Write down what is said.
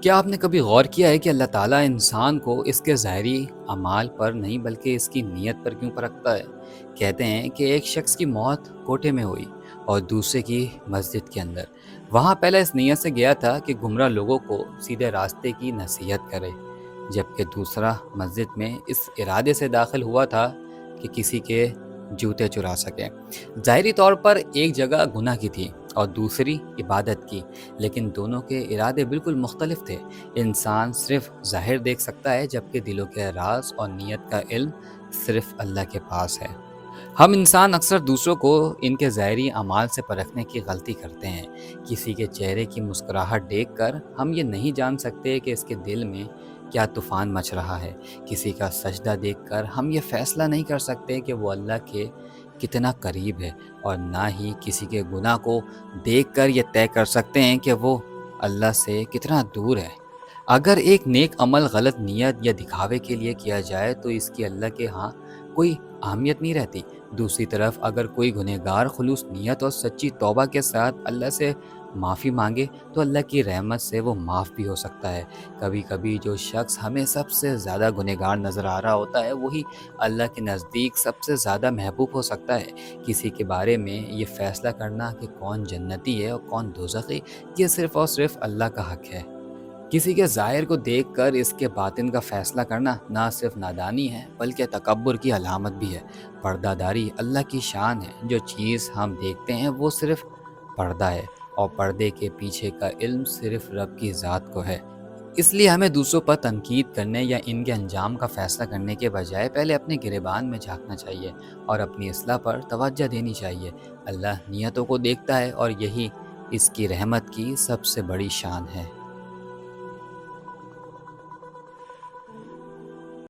کیا آپ نے کبھی غور کیا ہے کہ اللہ تعالیٰ انسان کو اس کے ظاہری اعمال پر نہیں بلکہ اس کی نیت پر کیوں پرکھتا ہے؟ کہتے ہیں کہ ایک شخص کی موت کوٹے میں ہوئی اور دوسرے کی مسجد کے اندر۔ وہاں پہلا اس نیت سے گیا تھا کہ گمراہ لوگوں کو سیدھے راستے کی نصیحت کرے، جبکہ دوسرا مسجد میں اس ارادے سے داخل ہوا تھا کہ کسی کے جوتے چرا سکے۔ ظاہری طور پر ایک جگہ گناہ کی تھی اور دوسری عبادت کی، لیکن دونوں کے ارادے بالکل مختلف تھے۔ انسان صرف ظاہر دیکھ سکتا ہے، جبکہ دلوں کے راز اور نیت کا علم صرف اللہ کے پاس ہے۔ ہم انسان اکثر دوسروں کو ان کے ظاہری اعمال سے پرکھنے کی غلطی کرتے ہیں۔ کسی کے چہرے کی مسکراہٹ دیکھ کر ہم یہ نہیں جان سکتے کہ اس کے دل میں کیا طوفان مچ رہا ہے۔ کسی کا سجدہ دیکھ کر ہم یہ فیصلہ نہیں کر سکتے کہ وہ اللہ کے کتنا قریب ہے، اور نہ ہی کسی کے گناہ کو دیکھ کر یہ طے کر سکتے ہیں کہ وہ اللہ سے کتنا دور ہے۔ اگر ایک نیک عمل غلط نیت یا دکھاوے کے لیے کیا جائے تو اس کی اللہ کے ہاں کوئی اہمیت نہیں رہتی۔ دوسری طرف اگر کوئی گنہگار خلوص نیت اور سچی توبہ کے ساتھ اللہ سے معافی مانگے تو اللہ کی رحمت سے وہ معاف بھی ہو سکتا ہے۔ کبھی کبھی جو شخص ہمیں سب سے زیادہ گنہگار نظر آ رہا ہوتا ہے وہی اللہ کے نزدیک سب سے زیادہ محبوب ہو سکتا ہے۔ کسی کے بارے میں یہ فیصلہ کرنا کہ کون جنتی ہے اور کون دوزخی، یہ صرف اور صرف اللہ کا حق ہے۔ کسی کے ظاہر کو دیکھ کر اس کے باطن کا فیصلہ کرنا نہ صرف نادانی ہے بلکہ تکبر کی علامت بھی ہے۔ پردہ داری اللہ کی شان ہے۔ جو چیز ہم دیکھتے ہیں وہ صرف پردہ ہے، اور پردے کے پیچھے کا علم صرف رب کی ذات کو ہے۔ اس لیے ہمیں دوسروں پر تنقید کرنے یا ان کے انجام کا فیصلہ کرنے کے بجائے پہلے اپنے گریبان میں جھانکنا چاہیے اور اپنی اصلاح پر توجہ دینی چاہیے۔ اللہ نیتوں کو دیکھتا ہے اور یہی اس کی رحمت کی سب سے بڑی شان ہے۔